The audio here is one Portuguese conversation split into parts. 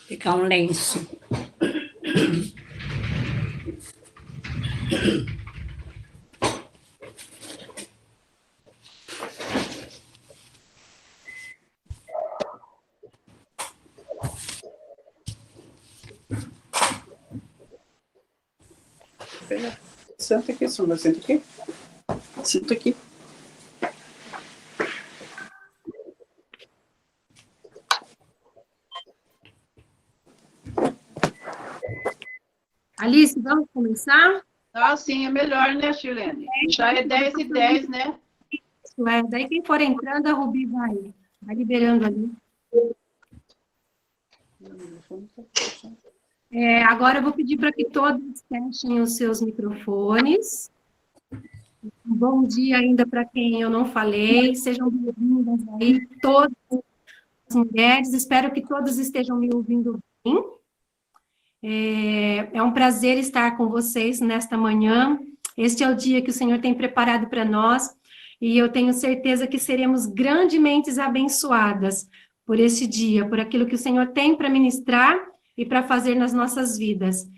Pegar um lenço. Senta aqui, Sandra. Senta aqui. Senta aqui. Alice, vamos começar? Ah, sim, é melhor, né, Shirlene? Já é 10h10, né? Isso é. Daí quem for entrando, a Rubi vai liberando ali. Agora eu vou pedir para que todos fechem os seus microfones. Um bom dia ainda para quem eu não falei. Sejam bem-vindas aí, todas as mulheres. Espero que todos estejam me ouvindo bem. É um prazer estar com vocês nesta manhã. Este é o dia que o Senhor tem preparado para nós e eu tenho certeza que seremos grandemente abençoadas por este dia, por aquilo que o Senhor tem para ministrar e para fazer nas nossas vidas.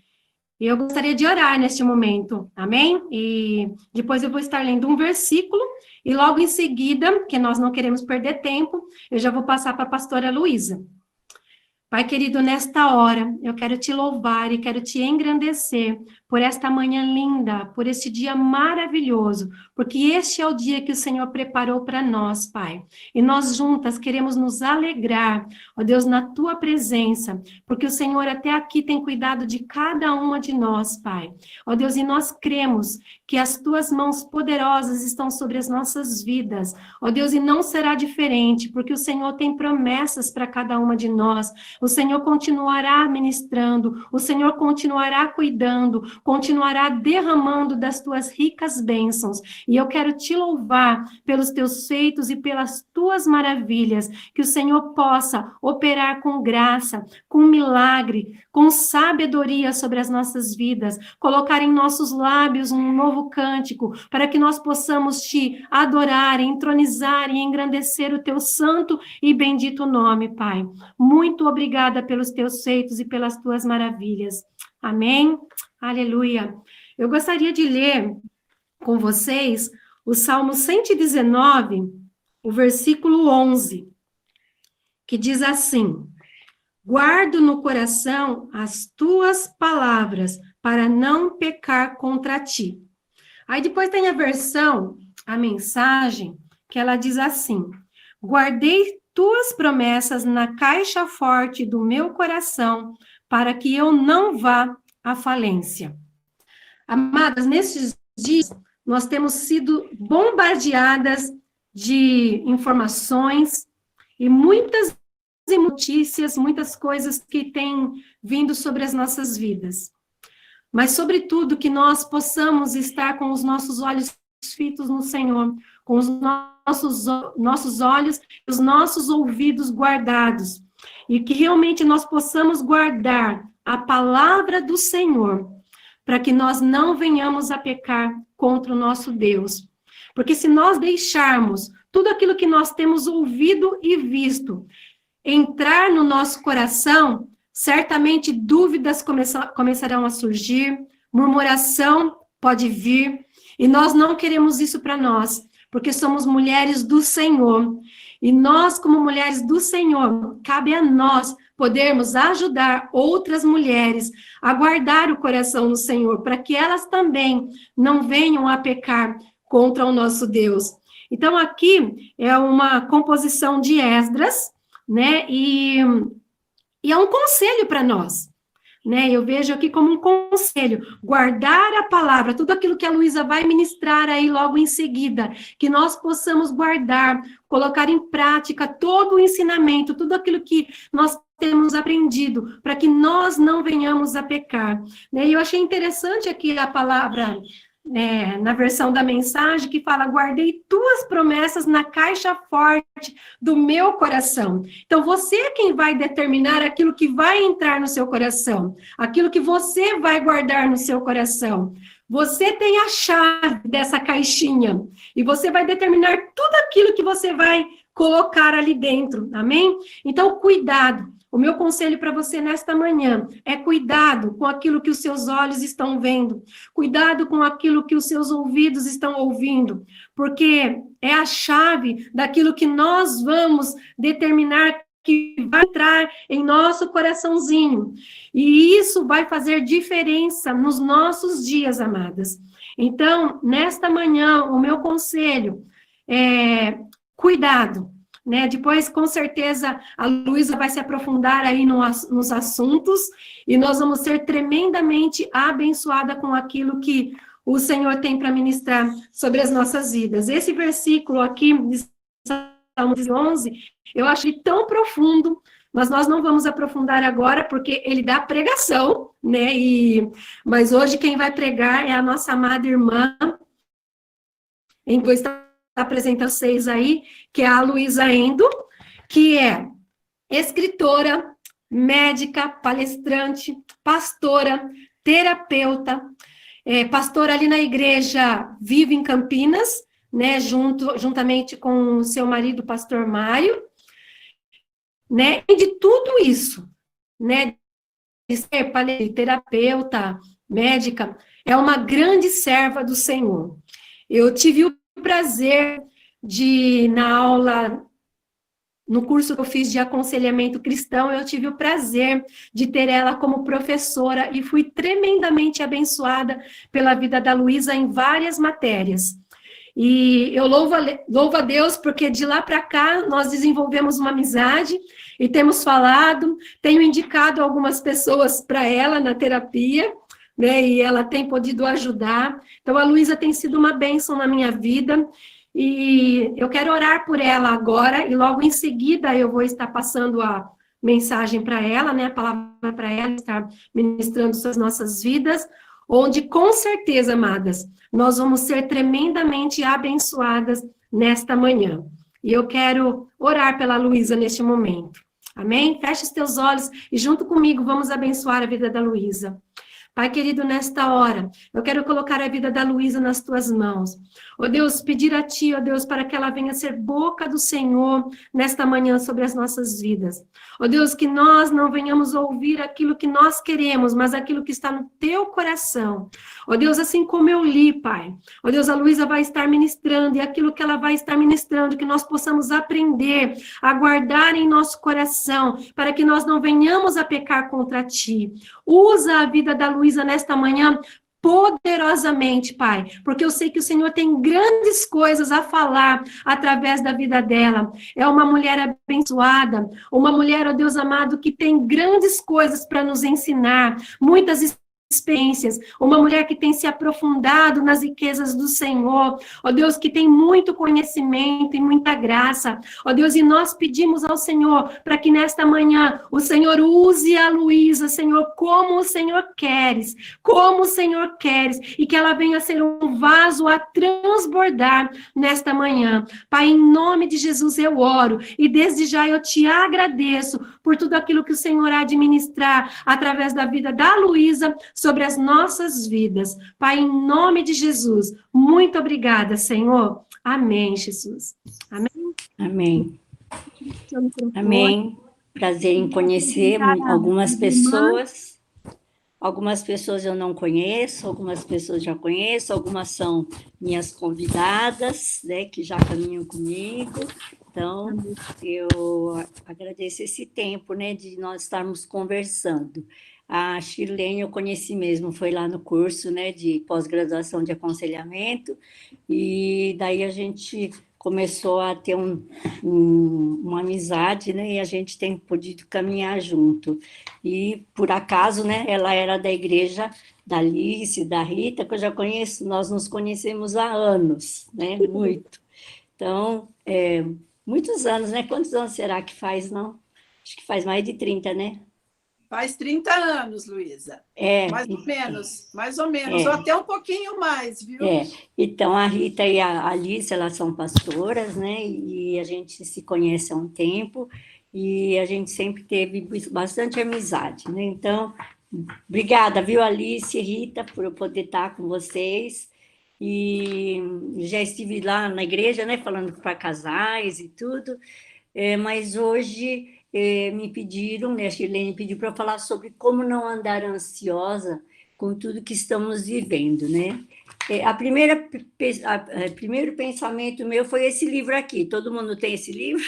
E eu gostaria de orar neste momento, amém? E depois eu vou estar lendo um versículo e logo em seguida, que nós não queremos perder tempo, eu já vou passar para a pastora Luísa. Pai querido, nesta hora, eu quero te louvar e quero te engrandecer por esta manhã linda, por este dia maravilhoso, porque este é o dia que o Senhor preparou para nós, Pai. E nós juntas queremos nos alegrar, ó Deus, na tua presença, porque o Senhor até aqui tem cuidado de cada uma de nós, Pai. Ó Deus, e nós cremos que as tuas mãos poderosas estão sobre as nossas vidas, ó Deus, e não será diferente, porque o Senhor tem promessas para cada uma de nós. O Senhor continuará ministrando, o Senhor continuará cuidando, continuará derramando das tuas ricas bênçãos. E eu quero te louvar pelos teus feitos e pelas tuas maravilhas, que o Senhor possa operar com graça, com milagre, com sabedoria sobre as nossas vidas, colocar em nossos lábios um novo cântico, para que nós possamos te adorar, entronizar e engrandecer o teu santo e bendito nome, Pai. Muito obrigada pelos teus feitos e pelas tuas maravilhas. Amém? Aleluia. Eu gostaria de ler com vocês o Salmo 119, o versículo 11, que diz assim: guardo no coração as tuas palavras para não pecar contra ti. Aí depois tem a versão, a mensagem, que ela diz assim: guardei tuas promessas na caixa forte do meu coração, para que eu não vá à falência. Amadas, nesses dias, nós temos sido bombardeadas de informações e muitas notícias, muitas coisas que têm vindo sobre as nossas vidas. Mas, sobretudo, que nós possamos estar com os nossos olhos fitos no Senhor, com os nossos olhos e os nossos ouvidos guardados, e que realmente nós possamos guardar a palavra do Senhor, para que nós não venhamos a pecar contra o nosso Deus. Porque se nós deixarmos tudo aquilo que nós temos ouvido e visto entrar no nosso coração, certamente dúvidas começarão a surgir, murmuração pode vir, e nós não queremos isso para nós, porque somos mulheres do Senhor. E nós, como mulheres do Senhor, cabe a nós podermos ajudar outras mulheres a guardar o coração no Senhor, para que elas também não venham a pecar contra o nosso Deus. Então, aqui é uma composição de Esdras, né? E é um conselho para nós, né? Eu vejo aqui como um conselho, guardar a palavra, tudo aquilo que a Luísa vai ministrar aí logo em seguida, que nós possamos guardar, colocar em prática todo o ensinamento, tudo aquilo que nós temos aprendido, para que nós não venhamos a pecar, né? E eu achei interessante aqui a palavra, na versão da mensagem, que fala: guardei tuas promessas na caixa forte do meu coração. Então, você é quem vai determinar aquilo que vai entrar no seu coração, aquilo que você vai guardar no seu coração. Você tem a chave dessa caixinha, e você vai determinar tudo aquilo que você vai colocar ali dentro, amém? Então, cuidado. o meu conselho para você nesta manhã é cuidado com aquilo que os seus olhos estão vendo, cuidado com aquilo que os seus ouvidos estão ouvindo, porque é a chave daquilo que nós vamos determinar que vai entrar em nosso coraçãozinho. E isso vai fazer diferença nos nossos dias, amadas. Então, nesta manhã, o meu conselho é cuidado, né? Depois, com certeza, a Luísa vai se aprofundar aí nos assuntos e nós vamos ser tremendamente abençoada com aquilo que o Senhor tem para ministrar sobre as nossas vidas. Esse versículo aqui, de Salmos 11, eu acho ele tão profundo, mas nós não vamos aprofundar agora, porque ele dá pregação, né? Mas hoje quem vai pregar é a nossa amada irmã, em que eu estou apresentando vocês aí, que é a Luísa Endo, que é escritora, médica, palestrante, pastora, terapeuta, pastora ali na igreja Viva em Campinas, né, juntamente com o seu marido, pastor Mário, né, e de tudo isso, né, de ser terapeuta, médica, é uma grande serva do Senhor. Eu tive o prazer de, na aula, no curso que eu fiz de aconselhamento cristão, eu tive o prazer de ter ela como professora e fui tremendamente abençoada pela vida da Luísa em várias matérias. E eu louvo a Deus porque de lá para cá nós desenvolvemos uma amizade e temos falado, tenho indicado algumas pessoas para ela na terapia, né, e ela tem podido ajudar. Então, a Luísa tem sido uma bênção na minha vida, e eu quero orar por ela agora, e logo em seguida eu vou estar passando a mensagem para ela, né, a palavra para ela, estar ministrando suas nossas vidas, onde, com certeza, amadas, nós vamos ser tremendamente abençoadas nesta manhã. E eu quero orar pela Luísa neste momento. Amém? Feche os teus olhos e junto comigo vamos abençoar a vida da Luísa. Pai querido, nesta hora, eu quero colocar a vida da Luísa nas tuas mãos. Ó Deus, pedir a ti, ó Deus, para que ela venha ser boca do Senhor nesta manhã sobre as nossas vidas. Ó Deus, que nós não venhamos ouvir aquilo que nós queremos, mas aquilo que está no teu coração. Ó Deus, assim como eu li, Pai. Ó Deus, a Luísa vai estar ministrando, e aquilo que ela vai estar ministrando, que nós possamos aprender a guardar em nosso coração, para que nós não venhamos a pecar contra ti. Usa a vida da Luísa nesta manhã poderosamente, Pai, porque eu sei que o Senhor tem grandes coisas a falar através da vida dela. É uma mulher abençoada, uma mulher, ó Deus amado, que tem grandes coisas para nos ensinar, muitas experiências, uma mulher que tem se aprofundado nas riquezas do Senhor, ó Deus, que tem muito conhecimento e muita graça, ó Deus, e nós pedimos ao Senhor para que nesta manhã o Senhor use a Luísa, Senhor, como o Senhor queres, e que ela venha ser um vaso a transbordar nesta manhã. Pai, em nome de Jesus eu oro, e desde já eu te agradeço por tudo aquilo que o Senhor há de ministrar através da vida da Luísa, sobre as nossas vidas. Pai, em nome de Jesus, muito obrigada, Senhor. Amém, Jesus. Amém? Amém. Amém. Prazer em conhecer algumas pessoas. Algumas pessoas eu não conheço, algumas pessoas já conheço, algumas são minhas convidadas, né, que já caminham comigo. Então, eu agradeço esse tempo, né, de nós estarmos conversando. A Shirlene eu conheci mesmo, foi lá no curso, né, de pós-graduação de aconselhamento, e daí a gente começou a ter uma amizade, né, e a gente tem podido caminhar junto. E, por acaso, né, ela era da igreja da Alice, da Rita, que eu já conheço, nós nos conhecemos há anos, né, muito. Então, muitos anos, né, quantos anos será que faz, não? Acho que faz mais de 30, né? Faz 30 anos, Luísa. Mais ou menos, ou até um pouquinho mais, viu? Então, a Rita e a Alice, elas são pastoras, né? E a gente se conhece há um tempo, e a gente sempre teve bastante amizade, né? Então, obrigada, viu, Alice e Rita, por eu poder estar com vocês. E já estive lá na igreja, né, falando para casais e tudo, mas hoje me pediram, né, a Shirlene pediu para falar sobre como não andar ansiosa com tudo que estamos vivendo, né? Primeiro pensamento meu foi esse livro aqui. Todo mundo tem esse livro?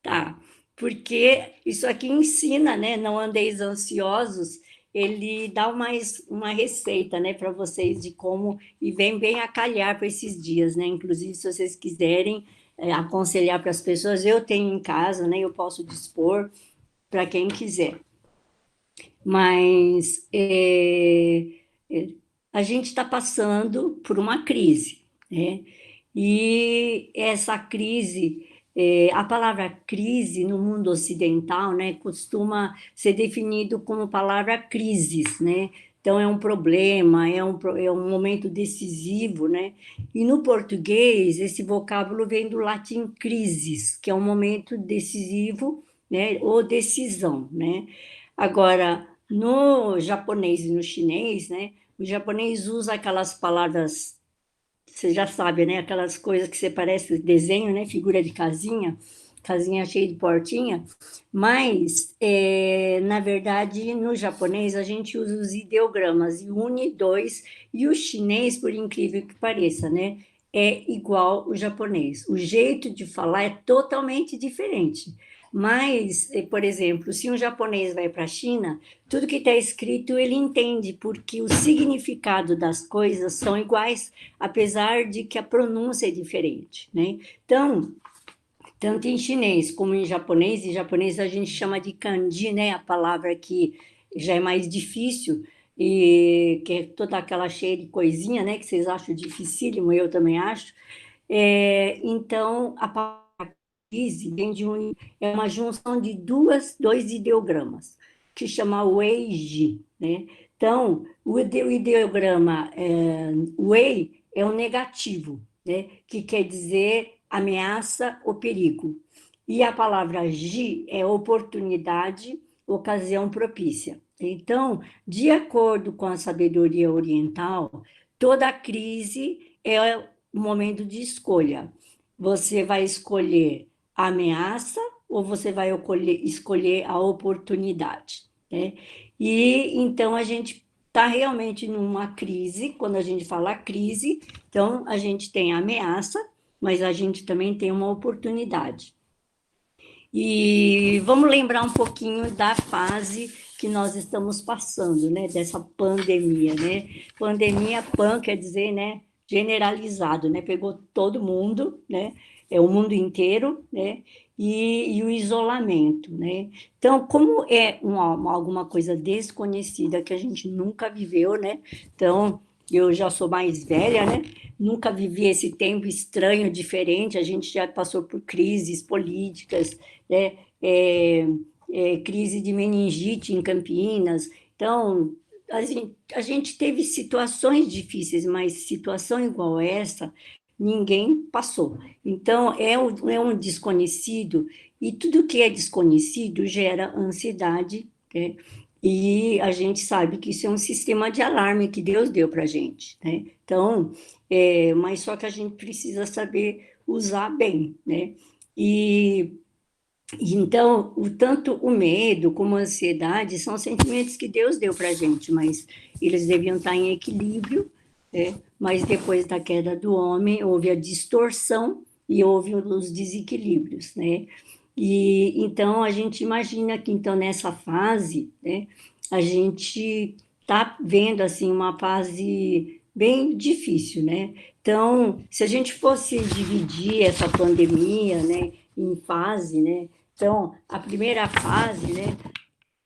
Tá, porque isso aqui ensina, né? Não andeis ansiosos. Ele dá uma receita, né, para vocês de como, e vem bem a calhar para esses dias, né? Inclusive, se vocês quiserem aconselhar para as pessoas, eu tenho em casa, né? Eu posso dispor para quem quiser. Mas a gente está passando por uma crise, né? E essa crise, a palavra crise no mundo ocidental, né, costuma ser definido como palavra crises, né? Então, é um problema, é um momento decisivo, né? E no português, esse vocábulo vem do latim crisis, que é um momento decisivo, né? Ou decisão, né? Agora, no japonês e no chinês, né? O japonês usa aquelas palavras, você já sabe, né? Aquelas coisas que você parece desenho, né? Figura de casinha, casinha cheia de portinha. Mas, na verdade, no japonês, a gente usa os ideogramas, une, dois, e o chinês, por incrível que pareça, né? É igual o japonês. O jeito de falar é totalmente diferente. Mas, por exemplo, se um japonês vai para a China, tudo que está escrito ele entende, porque o significado das coisas são iguais, apesar de que a pronúncia é diferente, né? Então, tanto em chinês como em japonês a gente chama de kanji, né? A palavra que já é mais difícil, e que é toda aquela cheia de coisinha, né? Que vocês acham dificílimo, eu também acho. Então, a palavra crise vem é uma junção de dois ideogramas, que chama Weiji, né? Então, o ideograma Wei é um negativo, né? Que quer dizer ameaça ou perigo. E a palavra Ji é oportunidade, ocasião propícia. Então, de acordo com a sabedoria oriental, toda crise é um momento de escolha. Você vai escolher a ameaça ou você vai escolher a oportunidade, né? E então a gente está realmente numa crise. Quando a gente fala crise, então a gente tem a ameaça, mas a gente também tem uma oportunidade. E vamos lembrar um pouquinho da fase que nós estamos passando, né? Dessa pandemia, né? Pandemia, pan quer dizer, né? Generalizado, né? Pegou todo mundo, né? O mundo inteiro, né? E o isolamento, né? Então, como é alguma coisa desconhecida que a gente nunca viveu, né? Então, eu já sou mais velha, né? Nunca vivi esse tempo estranho, diferente. A gente já passou por crises políticas, né? Crise de meningite em Campinas. Então, a gente teve situações difíceis, mas situação igual essa, ninguém passou. Então, é um desconhecido, e tudo que é desconhecido gera ansiedade, né? E a gente sabe que isso é um sistema de alarme que Deus deu para a gente, né? Então, mas só que a gente precisa saber usar bem, né? Então, tanto o medo como a ansiedade são sentimentos que Deus deu para a gente, mas eles deviam estar em equilíbrio, né? Mas depois da queda do homem, houve a distorção e houve os desequilíbrios, né? E então a gente imagina que então nessa fase, né, a gente está vendo assim uma fase bem difícil, né? Então, se a gente fosse dividir essa pandemia, né, em fase, né? Então, a primeira fase, né?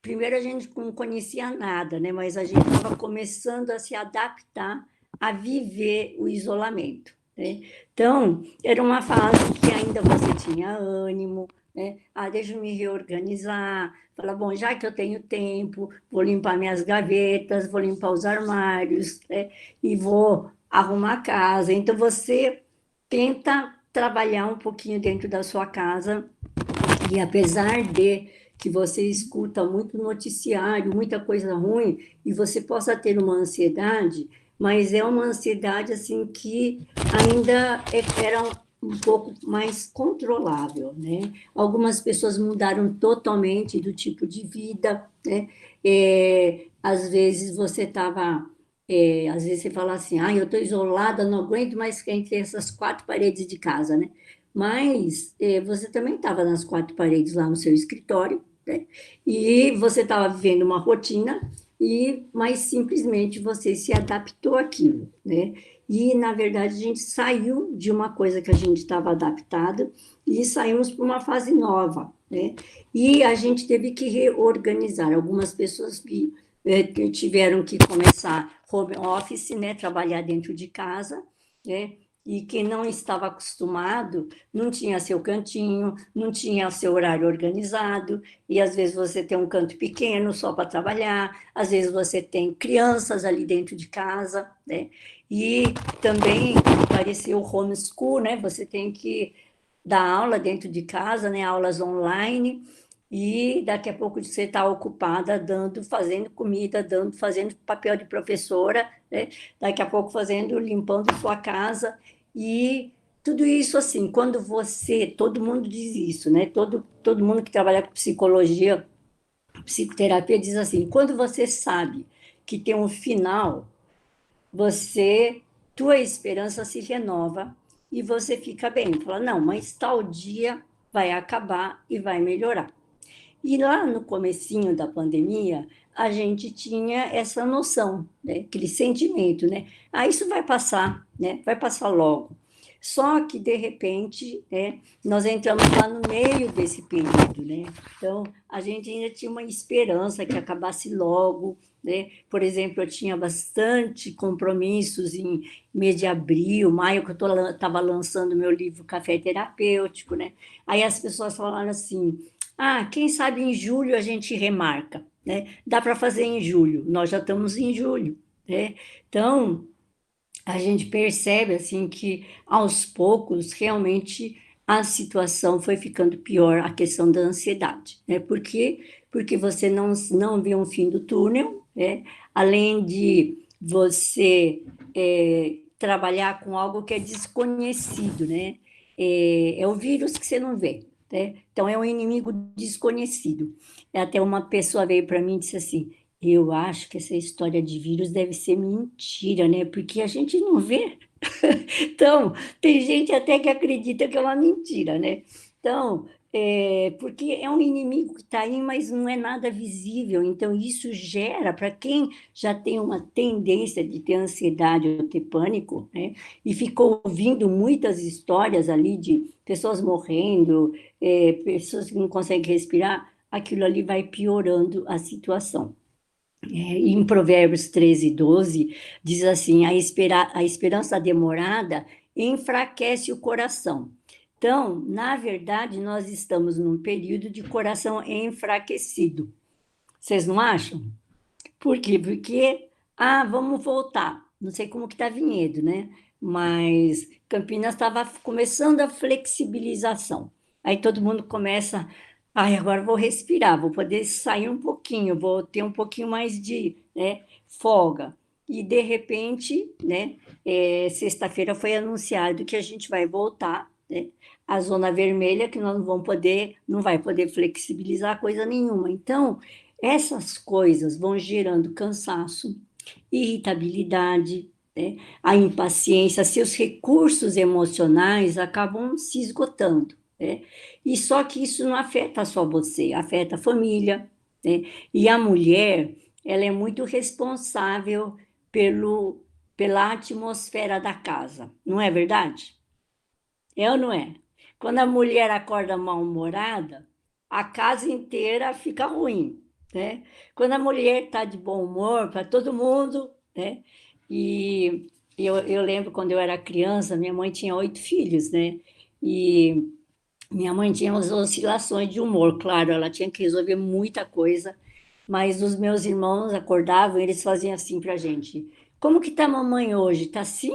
Primeiro a gente não conhecia nada, né? Mas a gente estava começando a se adaptar a viver o isolamento, né? Então, era uma fase que ainda você tinha ânimo, né? Deixa eu me reorganizar. Fala, bom, já que eu tenho tempo, vou limpar minhas gavetas, vou limpar os armários, né? E vou arrumar a casa. Então, você tenta trabalhar um pouquinho dentro da sua casa, e apesar de que você escuta muito noticiário, muita coisa ruim, e você possa ter uma ansiedade, mas é uma ansiedade assim que ainda um pouco mais controlável, né? Algumas pessoas mudaram totalmente do tipo de vida, né? Às vezes você estava, às vezes você fala assim, eu estou isolada, não aguento mais ficar entre essas quatro paredes de casa, né? Mas você também estava nas quatro paredes lá no seu escritório, né? E você estava vivendo uma rotina, mas simplesmente você se adaptou àquilo, né? E, na verdade, a gente saiu de uma coisa que a gente estava adaptado e saímos para uma fase nova, né? E a gente teve que reorganizar. Algumas pessoas que tiveram que começar home office, né? Trabalhar dentro de casa, né? E quem não estava acostumado não tinha seu cantinho, não tinha seu horário organizado, e às vezes você tem um canto pequeno só para trabalhar, às vezes você tem crianças ali dentro de casa, né? E também apareceu o homeschool, né? Você tem que dar aula dentro de casa, né? Aulas online, e daqui a pouco você está ocupada fazendo comida, fazendo papel de professora, né? Daqui a pouco limpando sua casa, e tudo isso assim, todo mundo diz isso, né? Todo mundo que trabalha com psicologia, psicoterapia diz assim, quando você sabe que tem um final, tua esperança se renova e você fica bem. Fala, não, mas tal dia vai acabar e vai melhorar. E lá no comecinho da pandemia, a gente tinha essa noção, né? Aquele sentimento, né? Isso vai passar, né? Vai passar logo. Só que, de repente, né, nós entramos lá no meio desse período, né? Então, a gente ainda tinha uma esperança que acabasse logo, né? Por exemplo, eu tinha bastante compromissos em mês de abril, maio, que eu estava lançando meu livro Café Terapêutico, né? Aí as pessoas falaram assim, quem sabe em julho a gente remarca, né? Dá para fazer em julho, nós já estamos em julho, né? Então, a gente percebe assim que aos poucos realmente a situação foi ficando pior, a questão da ansiedade, né? Por quê? Porque você não vê um fim do túnel, né? Além de você trabalhar com algo que é desconhecido, né? É o vírus que você não vê, né? Então é um inimigo desconhecido. Até uma pessoa veio para mim e disse assim, eu acho que essa história de vírus deve ser mentira, né? Porque a gente não vê. Então, tem gente até que acredita que é uma mentira, né? Então, porque é um inimigo que está aí, mas não é nada visível. Então, isso gera, para quem já tem uma tendência de ter ansiedade ou ter pânico, né? E ficou ouvindo muitas histórias ali de pessoas morrendo, pessoas que não conseguem respirar, aquilo ali vai piorando a situação. Em Provérbios 13:12, diz assim, a esperança demorada enfraquece o coração. Então, na verdade, nós estamos num período de coração enfraquecido. Vocês não acham? Por quê? Porque, vamos voltar. Não sei como que está Vinhedo, né? Mas Campinas estava começando a flexibilização. Aí todo mundo começa, agora vou respirar, vou poder sair um pouquinho, vou ter um pouquinho mais de, né, folga. E, de repente, né, sexta-feira foi anunciado que a gente vai voltar, né, à zona vermelha, que nós não vai poder flexibilizar coisa nenhuma. Então, essas coisas vão gerando cansaço, irritabilidade, né? A impaciência, seus recursos emocionais acabam se esgotando, né? E só que isso não afeta só você, afeta a família, né? E a mulher, ela é muito responsável pela atmosfera da casa, não é verdade? É ou não é? Quando a mulher acorda mal-humorada, a casa inteira fica ruim, né? Quando a mulher está de bom humor para todo mundo, né? E eu lembro quando eu era criança, minha mãe tinha 8 filhos, né? E minha mãe tinha umas oscilações de humor, claro, ela tinha que resolver muita coisa, mas os meus irmãos acordavam, eles faziam assim para a gente: como que tá a mamãe hoje? Tá assim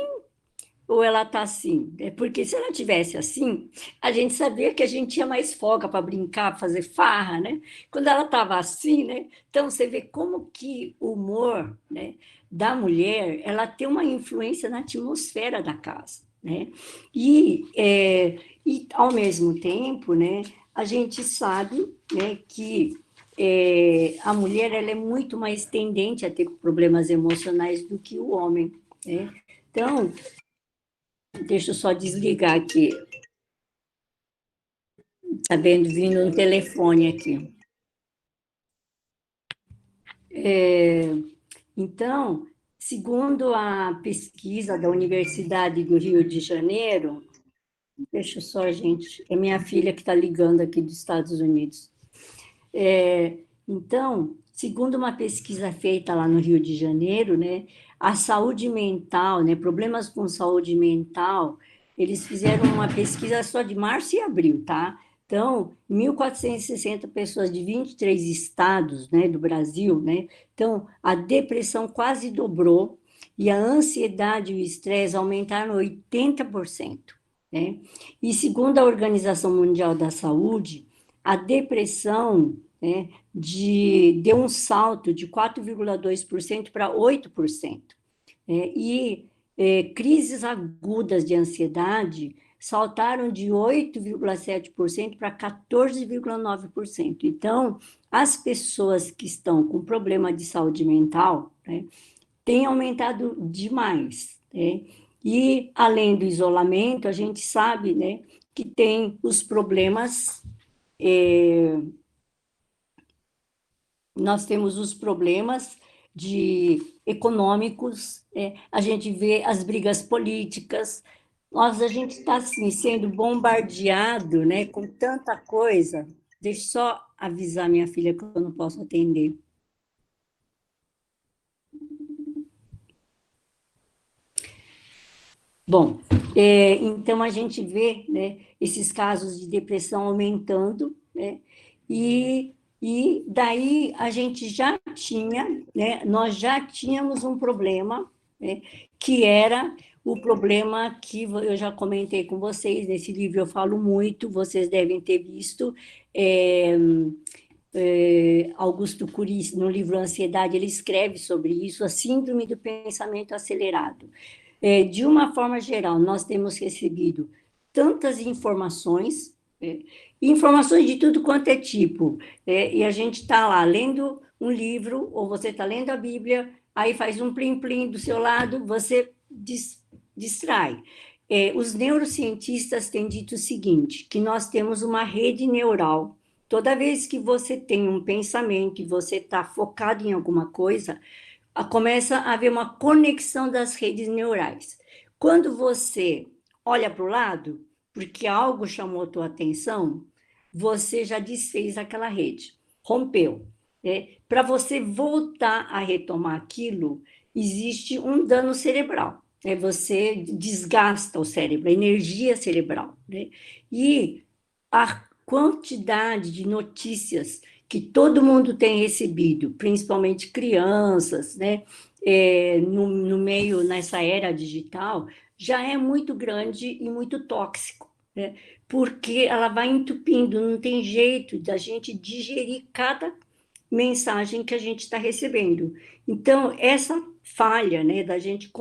ou ela está assim? Porque se ela tivesse assim, a gente sabia que a gente tinha mais folga para brincar, fazer farra, né? Quando ela estava assim, né? Então, você vê como que o humor, né, da mulher, ela tem uma influência na atmosfera da casa, né? E, ao mesmo tempo, né, a gente sabe, né, que a mulher ela é muito mais tendente a ter problemas emocionais do que o homem, né? Então, deixa eu só desligar aqui. Está vendo, vindo um telefone aqui. Então, segundo a pesquisa da Universidade do Rio de Janeiro, deixa eu só, gente, é minha filha que está ligando aqui dos Estados Unidos. Então, segundo uma pesquisa feita lá no Rio de Janeiro, né, a saúde mental, né, problemas com saúde mental, eles fizeram uma pesquisa só de março e abril, tá? Então, 1.460 pessoas de 23 estados, né, do Brasil, né? Então, a depressão quase dobrou e a ansiedade e o estresse aumentaram 80%, né? E segundo a Organização Mundial da Saúde, a depressão, né, deu um salto de 4,2% para 8%. Crises agudas de ansiedade saltaram de 8,7% para 14,9%. Então, as pessoas que estão com problema de saúde mental, né, têm aumentado demais, né? E, além do isolamento, a gente sabe, né, que tem os problemas... nós temos os problemas econômicos, a gente vê as brigas políticas, a gente está assim, sendo bombardeado, né, com tanta coisa. Deixa eu só avisar minha filha que eu não posso atender. Bom, então a gente vê, né, esses casos de depressão aumentando, né, e daí a gente já tinha, né, nós já tínhamos um problema, né, que era o problema que eu já comentei com vocês, nesse livro eu falo muito, vocês devem ter visto, Augusto Cury, no livro Ansiedade, ele escreve sobre isso, a síndrome do pensamento acelerado. De uma forma geral, nós temos recebido tantas informações, informações de tudo quanto é tipo, e a gente está lá lendo um livro, ou você está lendo a Bíblia, aí faz um plim-plim do seu lado, você distrai. Os neurocientistas têm dito o seguinte, que nós temos uma rede neural. Toda vez que você tem um pensamento e você está focado em alguma coisa, começa a haver uma conexão das redes neurais. Quando você olha para o lado, porque algo chamou a tua atenção, você já desfez aquela rede, rompeu. Para você voltar a retomar aquilo, existe um dano cerebral. Você desgasta o cérebro, a energia cerebral. E a quantidade de notícias que todo mundo tem recebido, principalmente crianças, né, no meio, nessa era digital, já é muito grande e muito tóxico, né, porque ela vai entupindo, não tem jeito da gente digerir cada mensagem que a gente está recebendo. Então, essa falha, né, da gente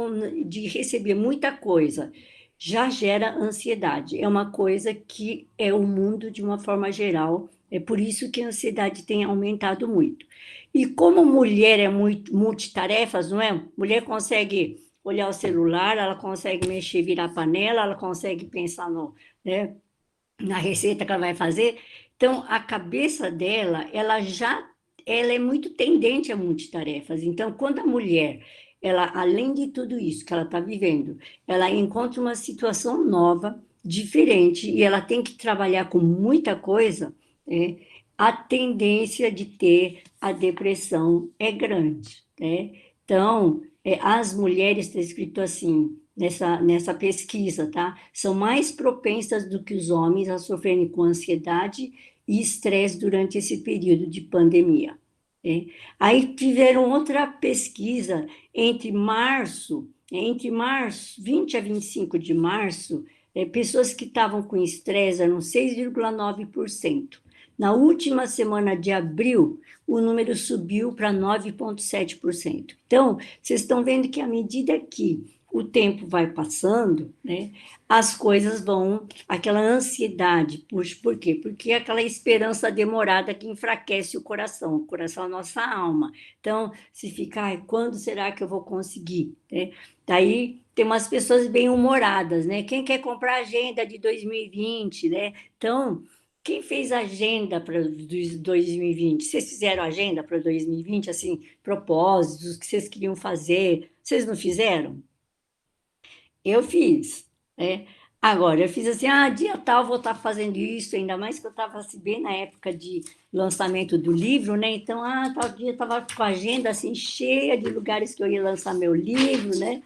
de receber muita coisa, já gera ansiedade. É uma coisa que é o mundo de uma forma geral, é por isso que a ansiedade tem aumentado muito. E como mulher é muito multitarefas, não é? Mulher consegue olhar o celular, ela consegue mexer, virar panela, ela consegue pensar né, na receita que ela vai fazer. Então, a cabeça dela, ela é muito tendente a multitarefas. Então, quando a mulher, ela, além de tudo isso que ela está vivendo, ela encontra uma situação nova, diferente, e ela tem que trabalhar com muita coisa, a tendência de ter a depressão é grande. Então, as mulheres, está escrito assim, nessa pesquisa, tá? São mais propensas do que os homens a sofrerem com ansiedade e estresse durante esse período de pandemia. Aí tiveram outra pesquisa entre março, 20 a 25 de março, pessoas que estavam com estresse eram 6,9%. Na última semana de abril, o número subiu para 9,7%. Então, vocês estão vendo que à medida que o tempo vai passando, né, as coisas vão, aquela ansiedade, por quê? Porque é aquela esperança demorada que enfraquece o coração é a nossa alma. Então, se ficar, ai, quando será que eu vou conseguir? Né? Daí tem umas pessoas bem-humoradas, né? Quem quer comprar a agenda de 2020, né? Então, quem fez a agenda para 2020? Vocês fizeram agenda para 2020, assim, propósitos, que vocês queriam fazer? Vocês não fizeram? Eu fiz, né? Agora, eu fiz assim, dia tal vou estar fazendo isso, ainda mais que eu estava assim, bem na época de lançamento do livro, né? Então, tal dia eu estava com a agenda assim, cheia de lugares que eu ia lançar meu livro, né?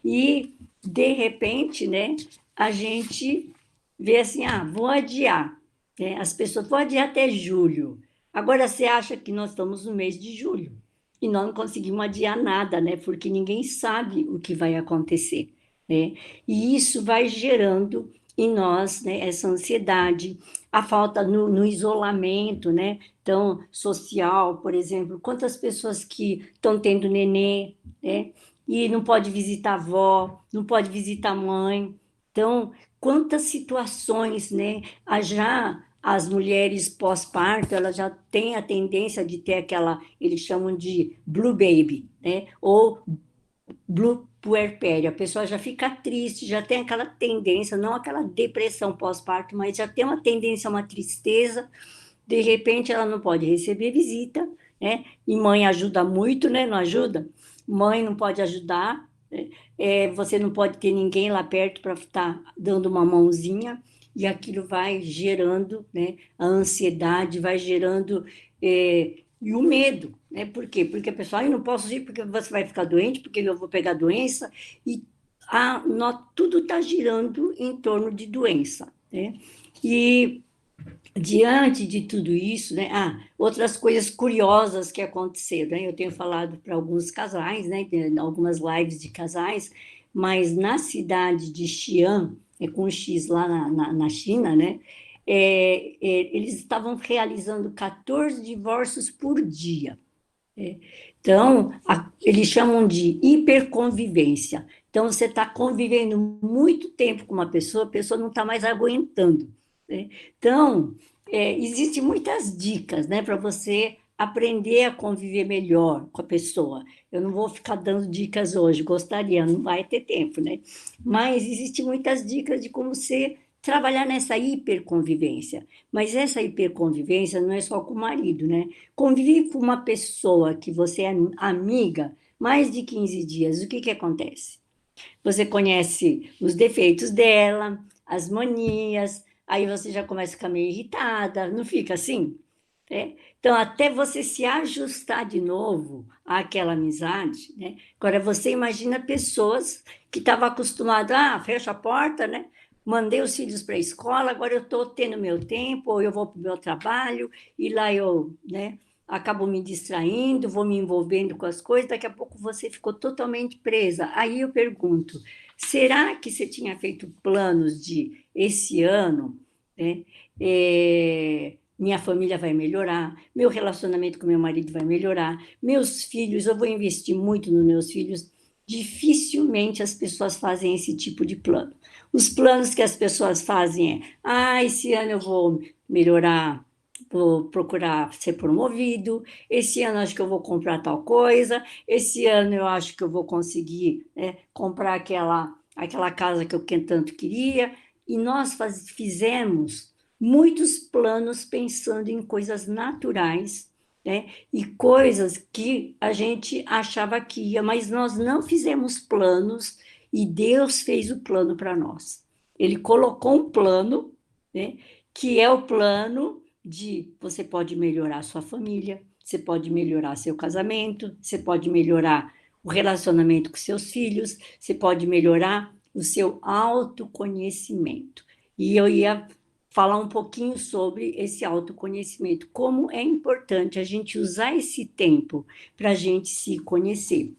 E, de repente, né, a gente vê assim, vou adiar, né? As pessoas, vou adiar até julho. Agora, você acha que nós estamos no mês de julho e nós não conseguimos adiar nada, né? Porque ninguém sabe o que vai acontecer, né? E isso vai gerando em nós, né, essa ansiedade, a falta no isolamento, né? Então, social, por exemplo, quantas pessoas que estão tendo nenê, né? E não pode visitar a avó, não pode visitar a mãe. Então, quantas situações, né? Já as mulheres pós-parto, elas já têm a tendência de ter aquela, eles chamam de blue baby, né? Ou blue puerpério. A pessoa já fica triste, já tem aquela tendência, não aquela depressão pós-parto, mas já tem uma tendência, uma tristeza. De repente, ela não pode receber visita, né? E mãe ajuda muito, né? Não ajuda? Mãe não pode ajudar, né? Você não pode ter ninguém lá perto para estar dando uma mãozinha, e aquilo vai gerando, né, a ansiedade, vai gerando e o medo, né? Por quê? Porque a pessoa, eu não posso ir porque você vai ficar doente, porque eu vou pegar doença, e tudo está girando em torno de doença, né? E diante de tudo isso, né? Outras coisas curiosas que aconteceram, né? Eu tenho falado para alguns casais, né? Tem algumas lives de casais, mas na cidade de Xi'an, com X lá na China, né? Eles estavam realizando 14 divórcios por dia. Então, eles chamam de hiperconvivência. Então, você está convivendo muito tempo com uma pessoa, a pessoa não está mais aguentando, né? Então, existem muitas dicas, né, para você aprender a conviver melhor com a pessoa. Eu não vou ficar dando dicas hoje, gostaria, não vai ter tempo, né? Mas existem muitas dicas de como você trabalhar nessa hiperconvivência. Mas essa hiperconvivência não é só com o marido, né? Conviver com uma pessoa que você é amiga mais de 15 dias, o que acontece? Você conhece os defeitos dela, as manias, aí você já começa a ficar meio irritada, não fica assim? Então, até você se ajustar de novo àquela amizade, né? Agora, você imagina pessoas que estavam acostumadas, fecha a porta, né? Mandei os filhos para a escola, agora eu estou tendo meu tempo, ou eu vou para o meu trabalho, e lá eu, né, acabo me distraindo, vou me envolvendo com as coisas, daqui a pouco você ficou totalmente presa. Aí eu pergunto, será que você tinha feito planos de esse ano, né, minha família vai melhorar, meu relacionamento com meu marido vai melhorar, meus filhos, eu vou investir muito nos meus filhos? Dificilmente as pessoas fazem esse tipo de plano. Os planos que as pessoas fazem esse ano eu vou melhorar, vou procurar ser promovido, esse ano acho que eu vou comprar tal coisa, esse ano eu acho que eu vou conseguir, né, comprar aquela casa que eu tanto queria, e nós fizemos muitos planos pensando em coisas naturais, né, e coisas que a gente achava que ia, mas nós não fizemos planos, e Deus fez o plano para nós. Ele colocou um plano, né, que é o plano de você pode melhorar a sua família, você pode melhorar seu casamento, você pode melhorar o relacionamento com seus filhos, você pode melhorar o seu autoconhecimento. E eu ia falar um pouquinho sobre esse autoconhecimento, como é importante a gente usar esse tempo para a gente se conhecer.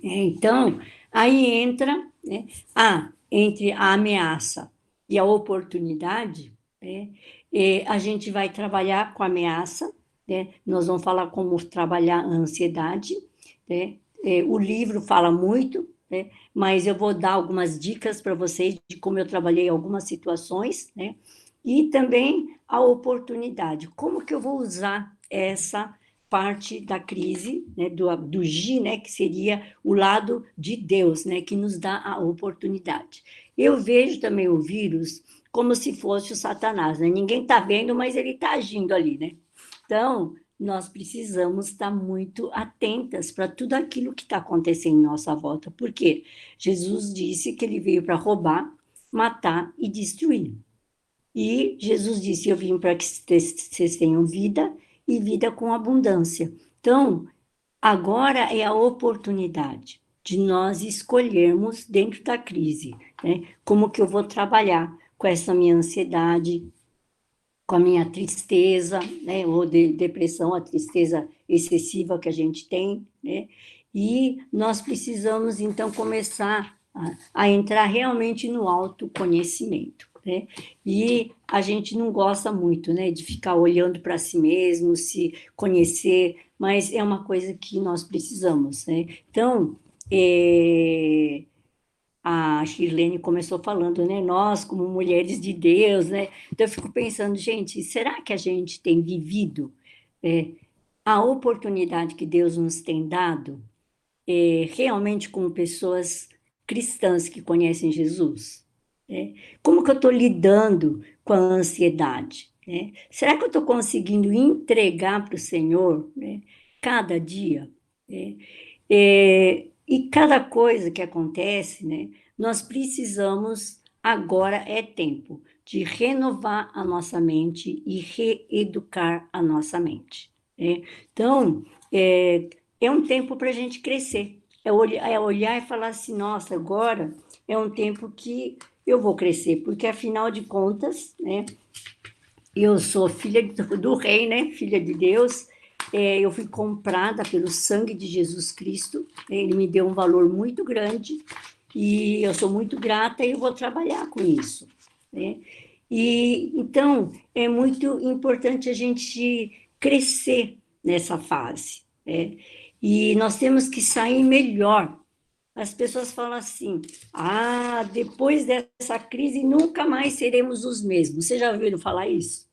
Então, aí entra, né, entre a ameaça e a oportunidade, né, a gente vai trabalhar com a ameaça, né, nós vamos falar como trabalhar a ansiedade, né, o livro fala muito né? Mas eu vou dar algumas dicas para vocês de como eu trabalhei em algumas situações, né? E também a oportunidade. Como que eu vou usar essa parte da crise, né, do G, né, que seria o lado de Deus, né, que nos dá a oportunidade. Eu vejo também o vírus como se fosse o Satanás, né? Ninguém está vendo, mas ele está agindo ali, né? Então, nós precisamos estar muito atentas para tudo aquilo que está acontecendo em nossa volta, porque Jesus disse que ele veio para roubar, matar e destruir. E Jesus disse, eu vim para que vocês tenham vida e vida com abundância. Então, agora é a oportunidade de nós escolhermos dentro da crise, né? Como que eu vou trabalhar com essa minha ansiedade, com a minha tristeza, né? Ou depressão, a tristeza excessiva que a gente tem, né? E nós precisamos, então, começar a entrar realmente no autoconhecimento, né? E a gente não gosta muito, né, de ficar olhando para si mesmo, se conhecer, mas é uma coisa que nós precisamos, né? Então, a Shirlene começou falando, né, nós como mulheres de Deus, né? Então eu fico pensando, gente, será que a gente tem vivido a oportunidade que Deus nos tem dado realmente como pessoas cristãs que conhecem Jesus? Como que eu estou lidando com a ansiedade? Será que eu estou conseguindo entregar para o Senhor, né, cada dia? E cada coisa que acontece, né, nós precisamos, agora é tempo de renovar a nossa mente e reeducar a nossa mente. Então, é um tempo para a gente crescer, é olhar e falar assim, nossa, agora é um tempo que eu vou crescer, porque afinal de contas, né, eu sou filha do rei, né, filha de Deus, eu fui comprada pelo sangue de Jesus Cristo, ele me deu um valor muito grande, e eu sou muito grata e eu vou trabalhar com isso, né? E, então, é muito importante a gente crescer nessa fase, né? E nós temos que sair melhor. As pessoas falam assim, depois dessa crise nunca mais seremos os mesmos. Você já ouviu falar isso?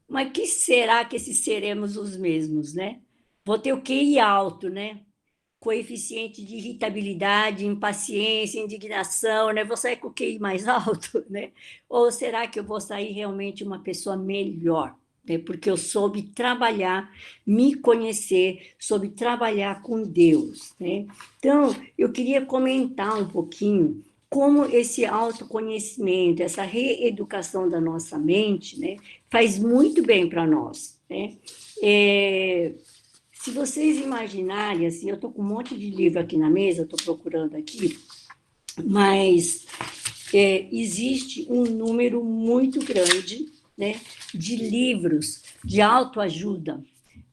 Mas que será que esses seremos os mesmos, né? Vou ter o QI alto, né? Coeficiente de irritabilidade, impaciência, indignação, né? Vou sair com o QI mais alto, né? Ou será que eu vou sair realmente uma pessoa melhor? Né? Porque eu soube trabalhar, me conhecer, soube trabalhar com Deus, né? Então, eu queria comentar um pouquinho como esse autoconhecimento, essa reeducação da nossa mente, né, faz muito bem para nós, né? Se vocês imaginarem, assim, eu estou com um monte de livro aqui na mesa, estou procurando aqui, mas existe um número muito grande, né, de livros de autoajuda,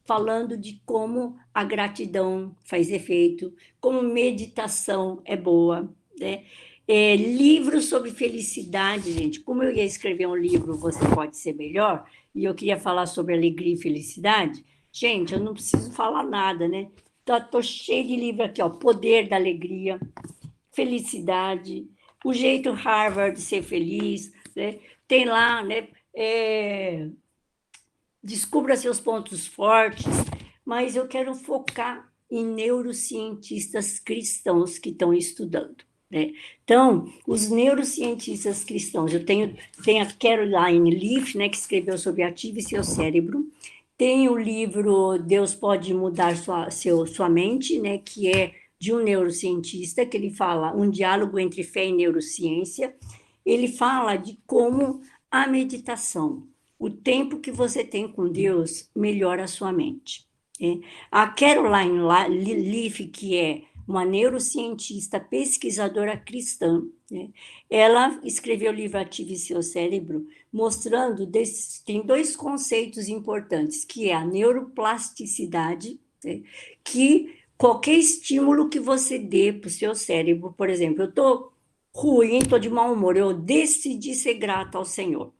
falando de como a gratidão faz efeito, como meditação é boa, né? Livros sobre felicidade, gente. Como eu ia escrever um livro, Você Pode Ser Melhor, e eu queria falar sobre alegria e felicidade, gente, eu não preciso falar nada, né? Estou cheio de livro aqui, ó, Poder da Alegria, Felicidade, O Jeito Harvard de Ser Feliz, né? Tem lá, né? Descubra seus pontos fortes, mas eu quero focar em neurocientistas cristãos que estão estudando, né? Então, os neurocientistas cristãos, eu tenho a Caroline Leaf, né, que escreveu sobre Ative Seu Cérebro, tem o livro Deus Pode Mudar Sua Mente, né, que é de um neurocientista, que ele fala um diálogo entre fé e neurociência. Ele fala de como a meditação, o tempo que você tem com Deus, melhora a sua mente. A Caroline Leaf, que é uma neurocientista, pesquisadora cristã, né? Ela escreveu o livro Ative Seu Cérebro, mostrando, tem dois conceitos importantes, que é a neuroplasticidade, né? Que qualquer estímulo que você dê para o seu cérebro, por exemplo, eu estou ruim, estou de mau humor, eu decidi ser grata ao Senhor,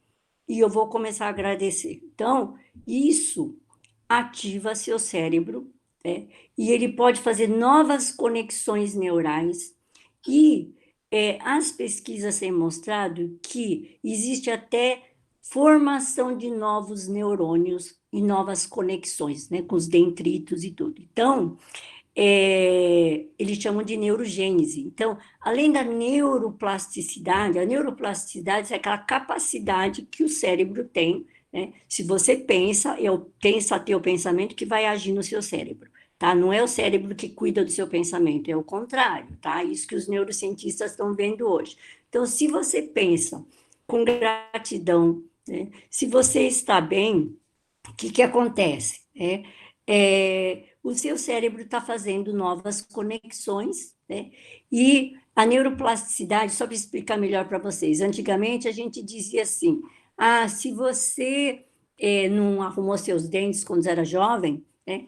e eu vou começar a agradecer. Então, isso ativa seu cérebro e ele pode fazer novas conexões neurais, e as pesquisas têm mostrado que existe até formação de novos neurônios e novas conexões, né, com os dendritos e tudo. Então, eles chamam de neurogênese. Então, além da neuroplasticidade, a neuroplasticidade é aquela capacidade que o cérebro tem, né? Se você pensa, pensa a ter o pensamento que vai agir no seu cérebro, tá? Não é o cérebro que cuida do seu pensamento, é o contrário, tá? Isso que os neurocientistas estão vendo hoje. Então, se você pensa com gratidão, né? Se você está bem, o que acontece? O seu cérebro está fazendo novas conexões, né? E a neuroplasticidade, só para explicar melhor para vocês, antigamente a gente dizia assim, se você não arrumou seus dentes quando era jovem, né?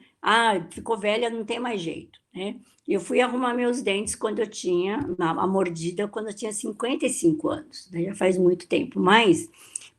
Ficou velha, não tem mais jeito, né? Eu fui arrumar meus dentes quando eu tinha, a mordida, quando eu tinha 55 anos, né? Já faz muito tempo, mas...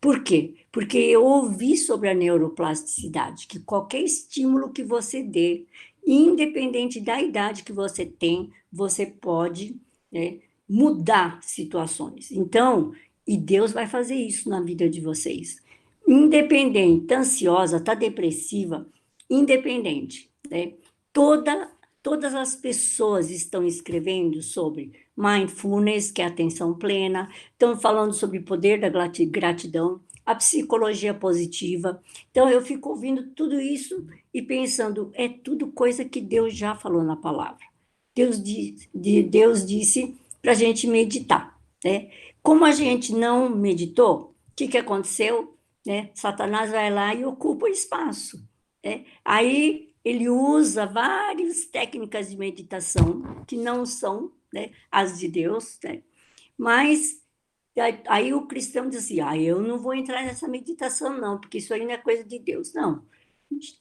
Por quê? Porque eu ouvi sobre a neuroplasticidade, que qualquer estímulo que você dê, independente da idade que você tem, você pode, né, mudar situações. Então, e Deus vai fazer isso na vida de vocês. Independente, tá ansiosa, tá depressiva, independente, né? Todas as pessoas estão escrevendo sobre mindfulness, que é atenção plena, estão falando sobre o poder da gratidão, a psicologia positiva. Então, eu fico ouvindo tudo isso e pensando, é tudo coisa que Deus já falou na palavra. Deus disse para a gente meditar, né? Como a gente não meditou, o que aconteceu? Né? Satanás vai lá e ocupa o espaço, né? Aí ele usa várias técnicas de meditação que não são, né, as de Deus, né? Mas aí o cristão diz assim, eu não vou entrar nessa meditação não, porque isso aí não é coisa de Deus. Não,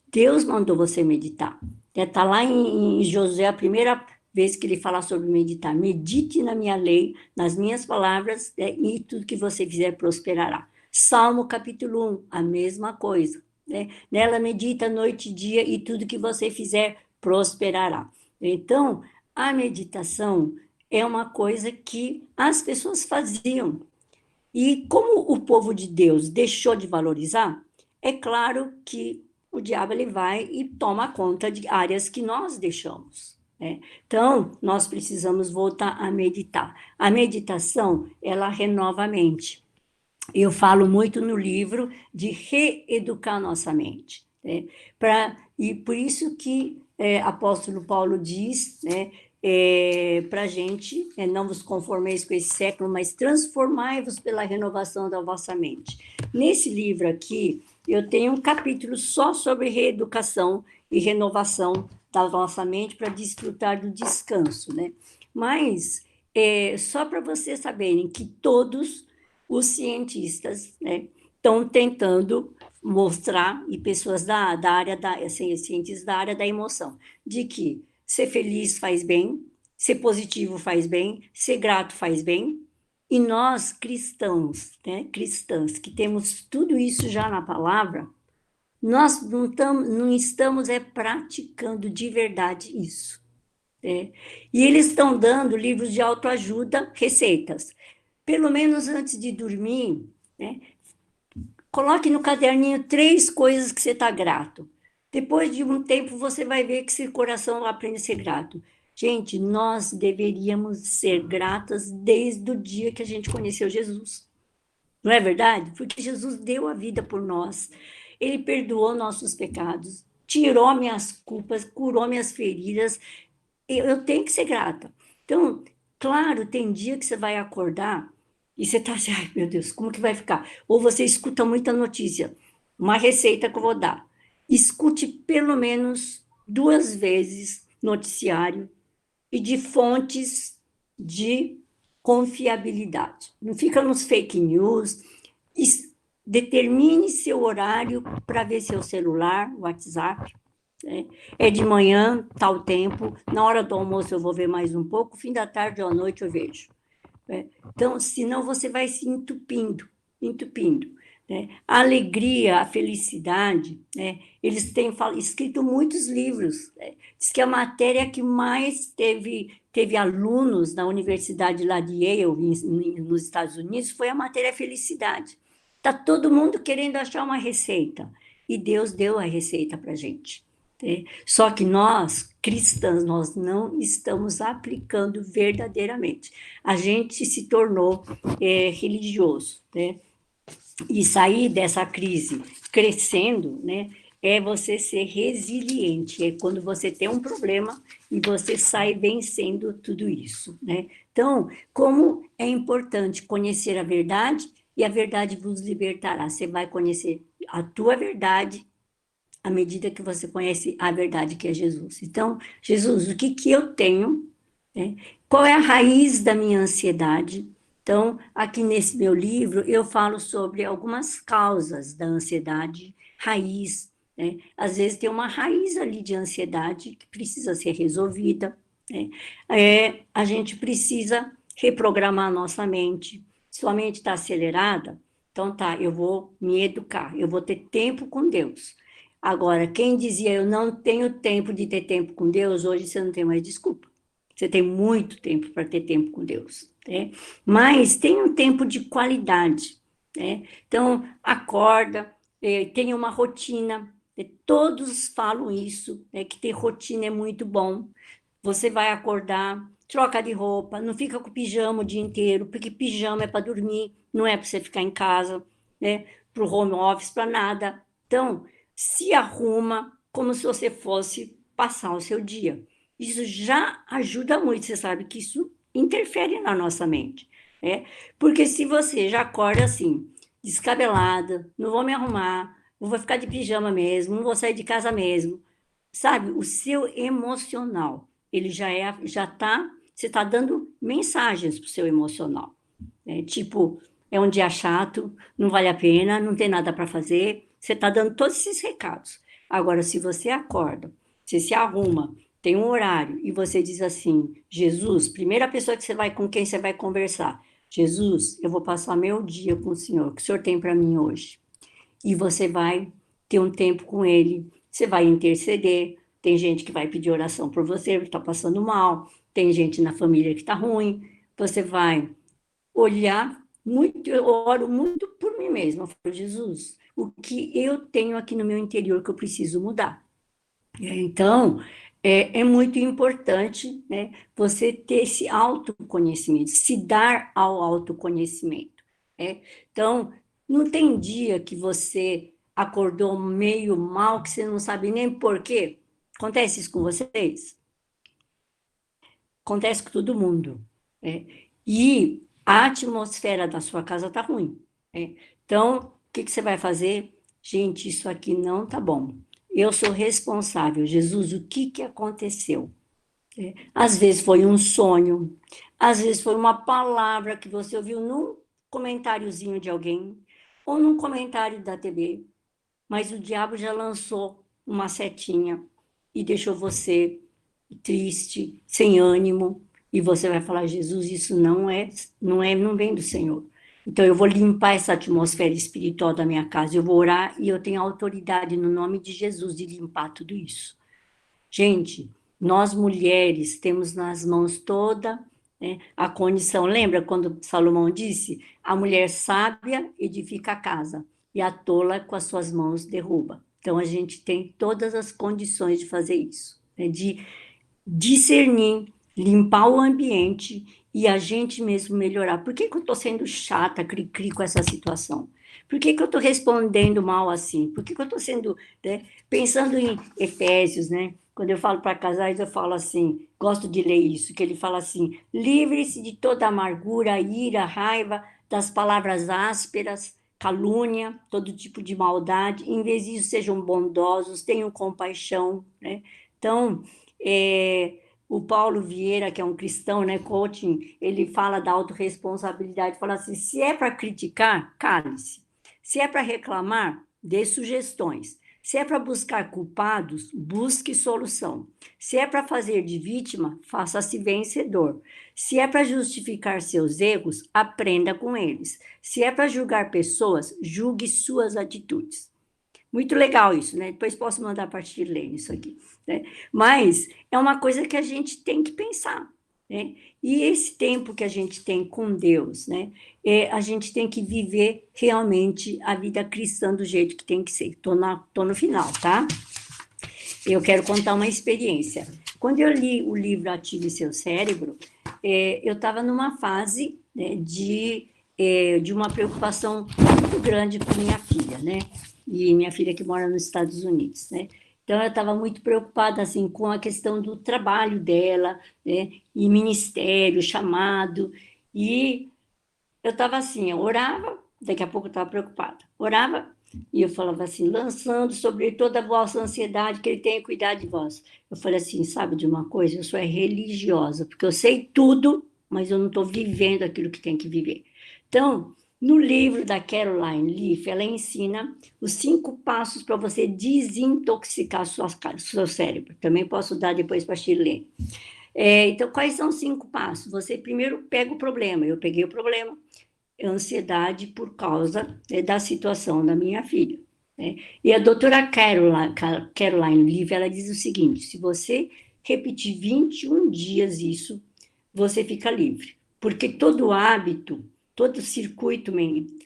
Deus mandou você meditar. Está lá em Josué, a primeira vez que ele fala sobre meditar. Medite na minha lei, nas minhas palavras, e tudo que você fizer prosperará. Salmo capítulo 1, a mesma coisa. Né? Nela medita noite e dia, e tudo que você fizer prosperará. Então, a meditação é uma coisa que as pessoas faziam. E como o povo de Deus deixou de valorizar, é claro que o diabo ele vai e toma conta de áreas que nós deixamos, né? Então, nós precisamos voltar a meditar. A meditação, ela renova a mente. Eu falo muito no livro de reeducar nossa mente, né? E por isso que apóstolo Paulo diz, né, para a gente, não vos conformeis com esse século, mas transformai-vos pela renovação da vossa mente. Nesse livro aqui, eu tenho um capítulo só sobre reeducação e renovação da nossa mente para desfrutar do descanso, né? Mas, só para vocês saberem que todos os cientistas, né, estão tentando mostrar, e pessoas da área, cientistas da área da emoção, de que ser feliz faz bem, ser positivo faz bem, ser grato faz bem, e nós cristãos, né, cristãs, que temos tudo isso já na palavra, nós não estamos praticando de verdade isso. E eles estão dando livros de autoajuda, receitas. Pelo menos antes de dormir, né, coloque no caderninho 3 coisas que você está grato. Depois de um tempo, você vai ver que seu coração aprende a ser grato. Gente, nós deveríamos ser gratas desde o dia que a gente conheceu Jesus. Não é verdade? Porque Jesus deu a vida por nós. Ele perdoou nossos pecados, tirou minhas culpas, curou minhas feridas. Eu tenho que ser grata. Então, claro, tem dia que você vai acordar e você está assim, ai, meu Deus, como que vai ficar? Ou você escuta muita notícia. Uma receita que eu vou dar. Escute pelo menos 2 vezes noticiário e de fontes de confiabilidade. Não fica nos fake news. Determine seu horário para ver seu celular, WhatsApp. Né? É de manhã, tal tempo, na hora do almoço eu vou ver mais um pouco, fim da tarde ou à noite eu vejo. Então, senão você vai se entupindo. né? A alegria, a felicidade, né? Eles têm escrito muitos livros, né? Diz que a matéria que mais teve alunos na universidade lá de Yale, nos Estados Unidos, foi a matéria felicidade. Está todo mundo querendo achar uma receita, e Deus deu a receita para a gente. Né? Só que nós, cristãos, nós não estamos aplicando verdadeiramente. A gente se tornou religioso, né? E sair dessa crise crescendo, né, é você ser resiliente, é quando você tem um problema e você sai vencendo tudo isso, né? Então, como é importante conhecer a verdade, e a verdade vos libertará. Você vai conhecer a tua verdade à medida que você conhece a verdade que é Jesus. Então, Jesus, o que eu tenho, né? Qual é a raiz da minha ansiedade? Então, aqui nesse meu livro, eu falo sobre algumas causas da ansiedade, raiz, né? Às vezes tem uma raiz ali de ansiedade que precisa ser resolvida, né? A gente precisa reprogramar a nossa mente. Sua mente está acelerada, então tá, eu vou me educar, eu vou ter tempo com Deus. Agora, quem dizia eu não tenho tempo de ter tempo com Deus, hoje você não tem mais desculpa. Você tem muito tempo para ter tempo com Deus, né? Mas tem um tempo de qualidade, né? Então, acorda, tenha uma rotina. Todos falam isso, né? Que ter rotina é muito bom. Você vai acordar, troca de roupa, não fica com pijama o dia inteiro, porque pijama é para dormir, não é para você ficar em casa, né? Para o home office, para nada. Então, se arruma como se você fosse passar o seu dia. Isso já ajuda muito, você sabe que isso interfere na nossa mente, né? Porque se você já acorda assim, descabelada, não vou me arrumar, vou ficar de pijama mesmo, não vou sair de casa mesmo, sabe? O seu emocional, ele já tá, você está dando mensagens para o seu emocional, né? Tipo, é um dia chato, não vale a pena, não tem nada para fazer, você está dando todos esses recados. Agora, se você acorda, você se arruma, tem um horário, e você diz assim, Jesus, primeira pessoa que você vai, com quem você vai conversar, Jesus, eu vou passar meu dia com o Senhor, o que o Senhor tem para mim hoje? E você vai ter um tempo com Ele, você vai interceder, tem gente que vai pedir oração por você, que está passando mal, tem gente na família que está ruim, você vai olhar muito, eu oro muito por mim mesma, eu falo, Jesus, o que eu tenho aqui no meu interior que eu preciso mudar? Então, é muito importante, né, você ter esse autoconhecimento, se dar ao autoconhecimento, né? Então, não tem dia que você acordou meio mal, que você não sabe nem por quê? Acontece isso com vocês? Acontece com todo mundo, né? E a atmosfera da sua casa está ruim, né? Então, o que você vai fazer? Gente, isso aqui não tá bom. Eu sou responsável. Jesus, o que aconteceu? Às vezes foi um sonho, às vezes foi uma palavra que você ouviu num comentáriozinho de alguém, ou num comentário da TV, mas o diabo já lançou uma setinha e deixou você triste, sem ânimo, e você vai falar, Jesus, isso não vem do Senhor. Então, eu vou limpar essa atmosfera espiritual da minha casa, eu vou orar e eu tenho autoridade no nome de Jesus de limpar tudo isso. Gente, nós mulheres temos nas mãos toda, né, a condição. Lembra quando Salomão disse, a mulher sábia edifica a casa e a tola com as suas mãos derruba. Então, a gente tem todas as condições de fazer isso, né, de discernir, limpar o ambiente e a gente mesmo melhorar. Por que eu estou sendo chata, cri-cri com essa situação? Por que eu estou respondendo mal assim? Por que eu estou sendo, né, pensando em Efésios, né? Quando eu falo para casais, eu falo assim, gosto de ler isso, que ele fala assim, livre-se de toda amargura, ira, raiva, das palavras ásperas, calúnia, todo tipo de maldade, em vez disso sejam bondosos, tenham compaixão, né? Então, o Paulo Vieira, que é um cristão, né, coaching, ele fala da autorresponsabilidade, fala assim, se é para criticar, cale-se. Se é para reclamar, dê sugestões. Se é para buscar culpados, busque solução. Se é para fazer de vítima, faça-se vencedor. Se é para justificar seus erros, aprenda com eles. Se é para julgar pessoas, julgue suas atitudes. Muito legal isso, né? Depois posso mandar para a Shirlene isso aqui, né? Mas é uma coisa que a gente tem que pensar, né? E esse tempo que a gente tem com Deus, né? A gente tem que viver realmente a vida cristã do jeito que tem que ser. Tô no final, tá? Eu quero contar uma experiência. Quando eu li o livro Ative Seu Cérebro, eu estava numa fase, né, de uma preocupação muito grande com minha filha, né? E minha filha que mora nos Estados Unidos, né? Então, eu estava muito preocupada, assim, com a questão do trabalho dela, né? E ministério, chamado. E eu estava assim, eu orava, daqui a pouco eu estava preocupada. Orava e eu falava assim, lançando sobre toda a vossa ansiedade, que ele tenha cuidado de vós. Eu falei assim, sabe de uma coisa? Eu sou religiosa, porque eu sei tudo, mas eu não estou vivendo aquilo que tem que viver. Então, no livro da Caroline Leaf, ela ensina os 5 passos para você desintoxicar seu cérebro. Também posso dar depois para a Shirlene. Então, quais são os 5 passos? Você primeiro pega o problema. Eu peguei o problema, ansiedade por causa da situação da minha filha, né? E a doutora Caroline Leaf, ela diz o seguinte, se você repetir 21 dias isso, você fica livre. Porque todo hábito, todo circuito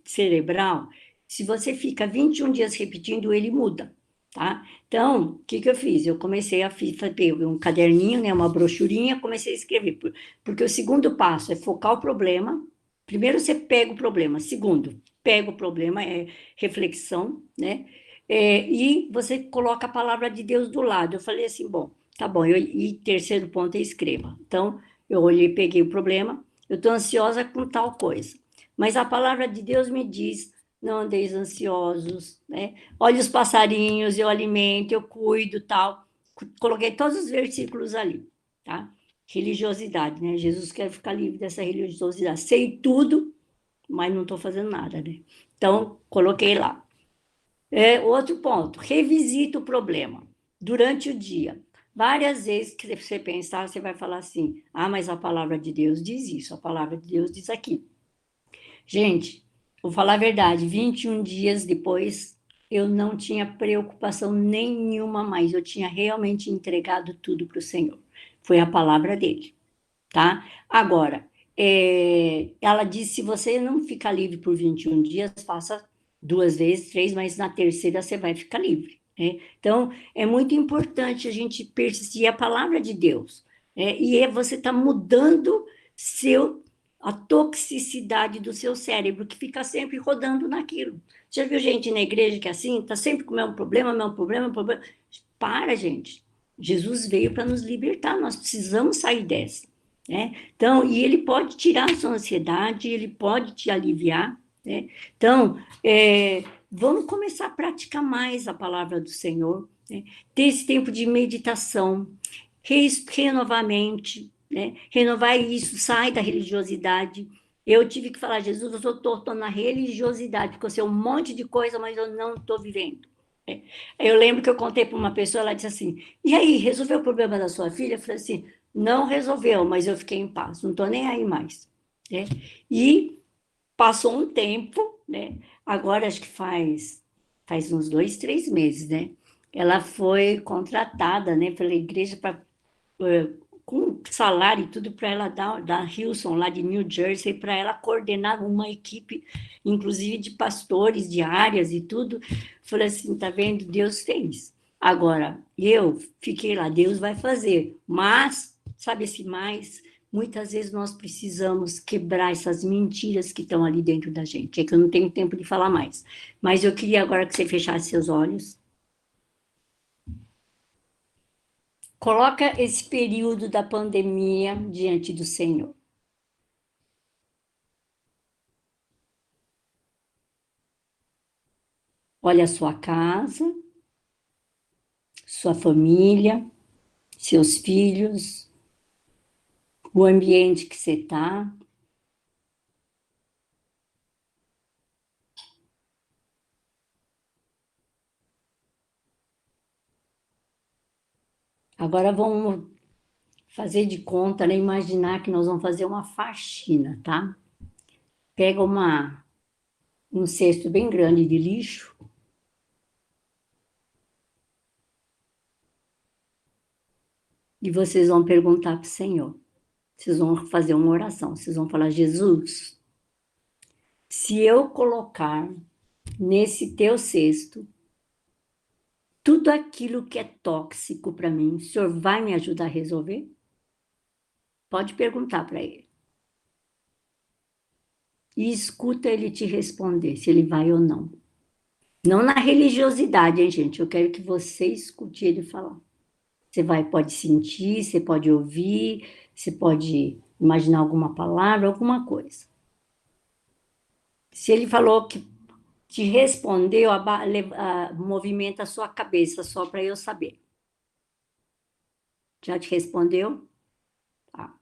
cerebral, se você fica 21 dias repetindo, ele muda, tá? Então, o que eu fiz? Eu comecei a fazer um caderninho, né, uma brochurinha, comecei a escrever, porque o segundo passo é focar o problema. Primeiro você pega o problema, segundo, pega o problema, é reflexão, né? E você coloca a palavra de Deus do lado. Eu falei assim, bom, tá bom, e terceiro ponto é escreva. Então, eu olhei, peguei o problema, eu estou ansiosa com tal coisa. Mas a palavra de Deus me diz, não andeis ansiosos, né? Olhe os passarinhos, eu alimento, eu cuido, tal. Coloquei todos os versículos ali, tá? Religiosidade, né? Jesus quer ficar livre dessa religiosidade. Sei tudo, mas não estou fazendo nada, né? Então, coloquei lá. Outro ponto, revisita o problema durante o dia. Várias vezes que você pensar, você vai falar assim, mas a palavra de Deus diz isso, a palavra de Deus diz aquilo. Gente, vou falar a verdade, 21 dias depois, eu não tinha preocupação nenhuma mais, eu tinha realmente entregado tudo para o Senhor. Foi a palavra dele, tá? Agora, ela disse, se você não ficar livre por 21 dias, faça 2 vezes, 3, mas na terceira você vai ficar livre, né? Então, é muito importante a gente persistir a palavra de Deus, né? E você está mudando a toxicidade do seu cérebro, que fica sempre rodando naquilo. Já viu gente na igreja que é assim, está sempre com o mesmo problema, mesmo problema, problema? Para, gente. Jesus veio para nos libertar, nós precisamos sair dessa, né? Então, e ele pode tirar a sua ansiedade, ele pode te aliviar, né? Então, vamos começar a praticar mais a palavra do Senhor, né? Ter esse tempo de meditação, renovar a mente, né? Renovar isso, sai da religiosidade. Eu tive que falar, Jesus, eu estou na religiosidade, porque eu sei um monte de coisa, mas eu não estou vivendo. Eu lembro que eu contei para uma pessoa, ela disse assim, e aí, resolveu o problema da sua filha? Eu falei assim, não resolveu, mas eu fiquei em paz, não estou nem aí mais, né? E passou um tempo, né? Agora acho que faz uns 2, 3 meses, né? Ela foi contratada, né, pela igreja para com salário e tudo para ela da Hillsong, lá de New Jersey, para ela coordenar uma equipe, inclusive de pastores, de áreas e tudo. Falei assim, tá vendo? Deus fez. Agora, eu fiquei lá, Deus vai fazer. Mas, sabe esse mais? Muitas vezes nós precisamos quebrar essas mentiras que estão ali dentro da gente. É que eu não tenho tempo de falar mais. Mas eu queria agora que você fechasse seus olhos. Coloca esse período da pandemia diante do Senhor. Olha a sua casa, sua família, seus filhos, o ambiente que você está. Agora vamos fazer de conta, né? Imaginar que nós vamos fazer uma faxina, tá? Pega um cesto bem grande de lixo. E vocês vão perguntar para o Senhor. Vocês vão fazer uma oração. Vocês vão falar, Jesus, se eu colocar nesse teu cesto tudo aquilo que é tóxico para mim, o Senhor vai me ajudar a resolver? Pode perguntar para ele. E escuta ele te responder, se ele vai ou não. Não na religiosidade, hein, gente? Eu quero que você escute ele falar. Você pode sentir, você pode ouvir, você pode imaginar alguma palavra, alguma coisa. Se ele falou que te respondeu, movimenta a sua cabeça, só para eu saber. Já te respondeu? Tá.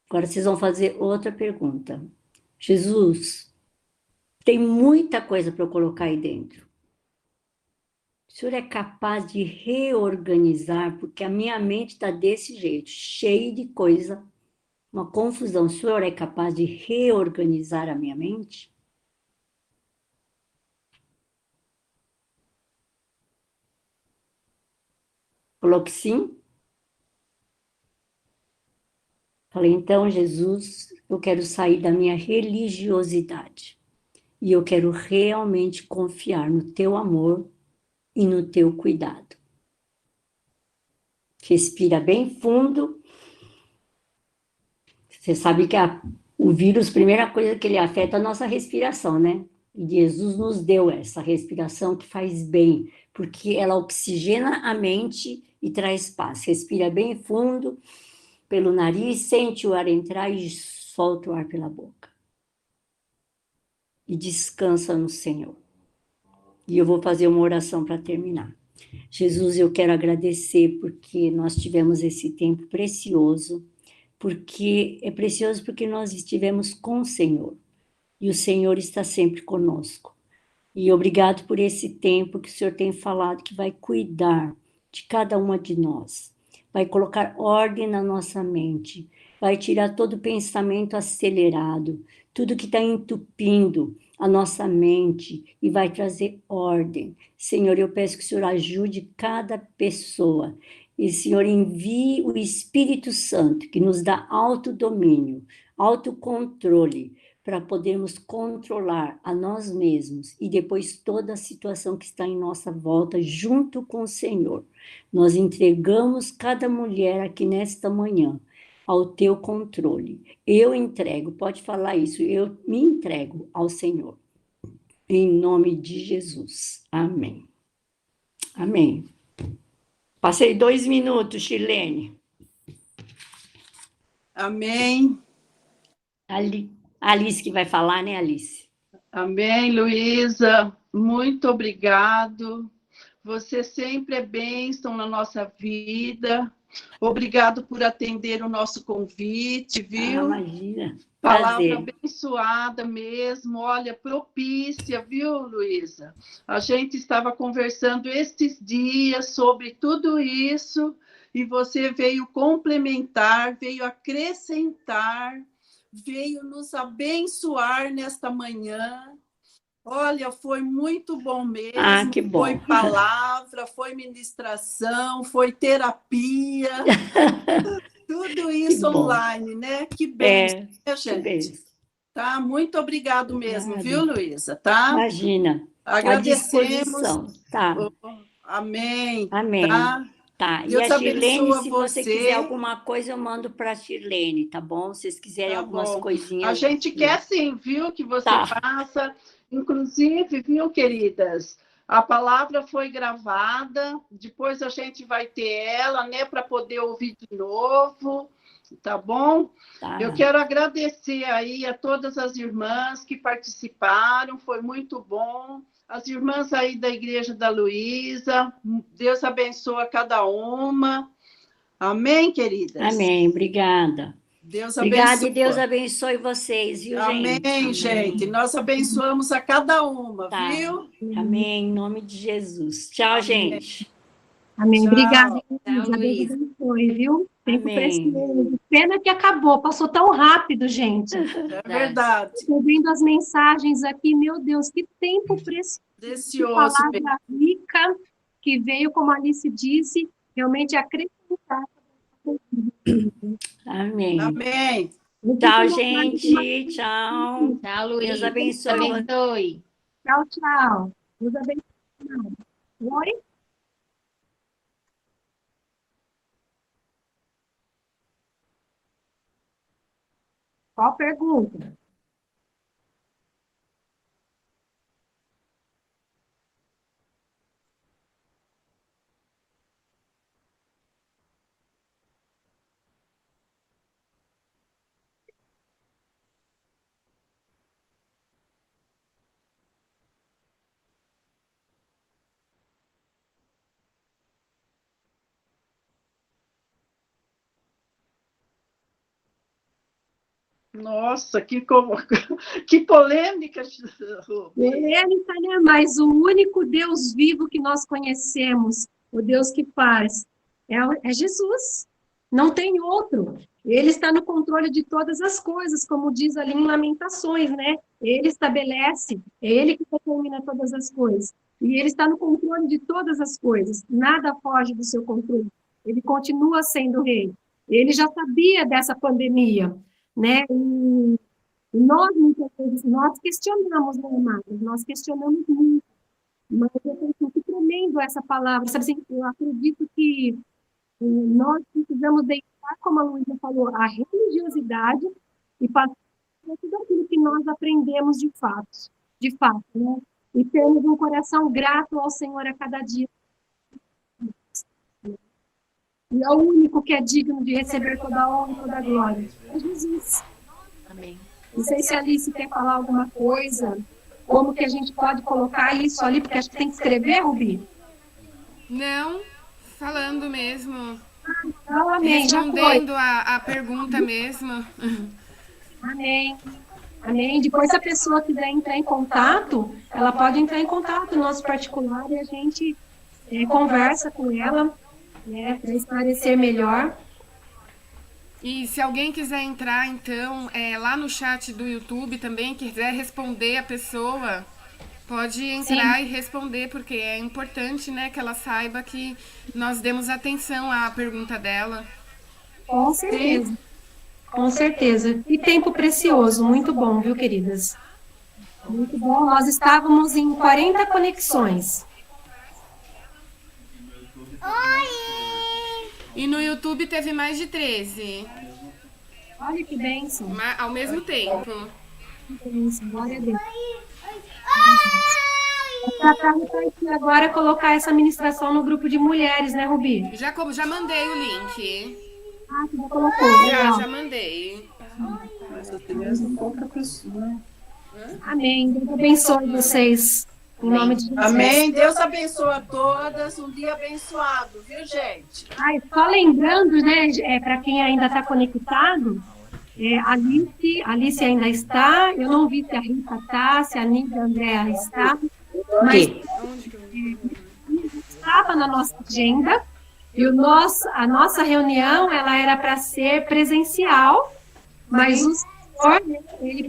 Agora vocês vão fazer outra pergunta. Jesus, tem muita coisa para eu colocar aí dentro. O Senhor é capaz de reorganizar, porque a minha mente está desse jeito, cheia de coisa, uma confusão. O Senhor é capaz de reorganizar a minha mente? Falou que sim? Falei, então, Jesus, eu quero sair da minha religiosidade. E eu quero realmente confiar no teu amor e no teu cuidado. Respira bem fundo. Você sabe que o vírus, a primeira coisa que ele afeta é a nossa respiração, né? E Jesus nos deu essa respiração que faz bem, porque ela oxigena a mente e traz paz. Respira bem fundo pelo nariz, sente o ar entrar e solta o ar pela boca. E descansa no Senhor. E eu vou fazer uma oração para terminar. Jesus, eu quero agradecer porque nós tivemos esse tempo precioso, porque é precioso porque nós estivemos com o Senhor. E o Senhor está sempre conosco. E obrigado por esse tempo que o Senhor tem falado que vai cuidar de cada uma de nós. Vai colocar ordem na nossa mente. Vai tirar todo pensamento acelerado, tudo que está entupindo a nossa mente e vai trazer ordem. Senhor, eu peço que o Senhor ajude cada pessoa. E, Senhor, envie o Espírito Santo, que nos dá autodomínio, autocontrole, para podermos controlar a nós mesmos e depois toda a situação que está em nossa volta junto com o Senhor. Nós entregamos cada mulher aqui nesta manhã ao teu controle. Eu entrego, pode falar isso, eu me entrego ao Senhor. Em nome de Jesus. Amém. Amém. Passei 2 minutos, Shirlene. Amém. Alice que vai falar, né, Alice? Amém, Luísa. Muito obrigado. Você sempre é bênção na nossa vida. Obrigado por atender o nosso convite, viu? Imagina. Palavra abençoada mesmo, olha, propícia, viu, Luísa? A gente estava conversando estes dias sobre tudo isso e você veio complementar, veio acrescentar, veio nos abençoar nesta manhã. Olha, foi muito bom mesmo. Ah, que bom. Foi palavra, foi ministração, foi terapia. Tudo isso online, né? Que bem, né, gente? Bem. Tá? Muito obrigado mesmo, viu, Luísa? Tá? Imagina. Agradecemos. Tá. Amém. Amém. Tá. Deus e a Shirlene, se você quiser alguma coisa, eu mando para a Shirlene, tá bom? Se vocês quiserem algumas coisinhas. A gente quer sim, viu, que você faça. Inclusive, viu, queridas? A palavra foi gravada, depois a gente vai ter ela, né, para poder ouvir de novo, tá bom? Tá. Eu quero agradecer aí a todas as irmãs que participaram, foi muito bom. As irmãs aí da Igreja da Luísa, Deus abençoa cada uma. Amém, queridas? Amém, obrigada. Deus abençoe. Obrigada e Deus abençoe vocês, viu, gente? Amém, gente. Nós abençoamos a cada uma, viu? Amém, em nome de Jesus. Tchau, gente. Amém. Tchau. Obrigada, Tchau, Deus Luísa. abençoe, viu? Tempo Amém. precioso. Pena que acabou, passou tão rápido, gente. É verdade. Estou vendo as mensagens aqui, meu Deus, que tempo precioso. Que Precioso mesmo. palavra rica que veio, como a Alice disse, realmente acrescentar. Amém. Amém. Tchau, gente. Tchau. Tchau, Luiz. Deus abençoe. Abençoe. Tchau, tchau. Deus abençoe. Oi? Qual pergunta? Nossa, que polêmica, Rubi. Polêmica, né? Mas o único Deus vivo que nós conhecemos, o Deus que faz, é Jesus. Não tem outro. Ele está no controle de todas as coisas, como diz ali em Lamentações, né? Ele estabelece, é ele que determina todas as coisas. E ele está no controle de todas as coisas. Nada foge do seu controle. Ele continua sendo rei. Ele já sabia dessa pandemia, né? E nós, muitas vezes, nós questionamos, né, amados? Nós questionamos muito. Mas eu penso que tremendo essa palavra. Sabe assim, eu acredito que nós precisamos deixar, como a Luísa falou, a religiosidade e passar por tudo aquilo que nós aprendemos de fato, né? E termos um coração grato ao Senhor a cada dia. E é o único que é digno de receber toda a honra e toda a glória. É Jesus. Amém. Não sei se a Alice quer falar alguma coisa, como que a gente pode colocar isso ali, porque acho que tem que escrever, Rubi. Não, falando mesmo. Então, amém, já foi. Respondendo a pergunta mesmo. Amém. Amém. Depois, se a pessoa quiser entrar em contato, ela pode entrar em contato no nosso particular e a gente conversa com ela, né, para esclarecer melhor. E se alguém quiser entrar, então, lá no chat do YouTube também, quiser responder a pessoa, pode entrar e responder, porque é importante, né, que ela saiba que nós demos atenção à pergunta dela. Com certeza. Com certeza. E tempo precioso, muito bom, viu, queridas? Muito bom. Nós estávamos em 40 conexões. E no YouTube teve mais de 13, Olha que bênção. ao mesmo tempo. Que bênção. Glória a Deus. Para aqui agora colocar essa ministração no grupo de mulheres, né, Rubi? Já mandei o link. Ah, você já colocou. Legal. Já mandei. Mas eu tenho pouca pessoa. Amém. Deus abençoe vocês. Em nome de Jesus. Amém. Deus abençoe a todas. Um dia abençoado, viu, gente? Ai, só lembrando, né, para quem ainda está conectado, Alice ainda está. Eu não vi se a Rita está, se a Nívia Andréa está. Mas estava na nossa agenda. E a nossa reunião ela era para ser presencial, mas o Senhor, ele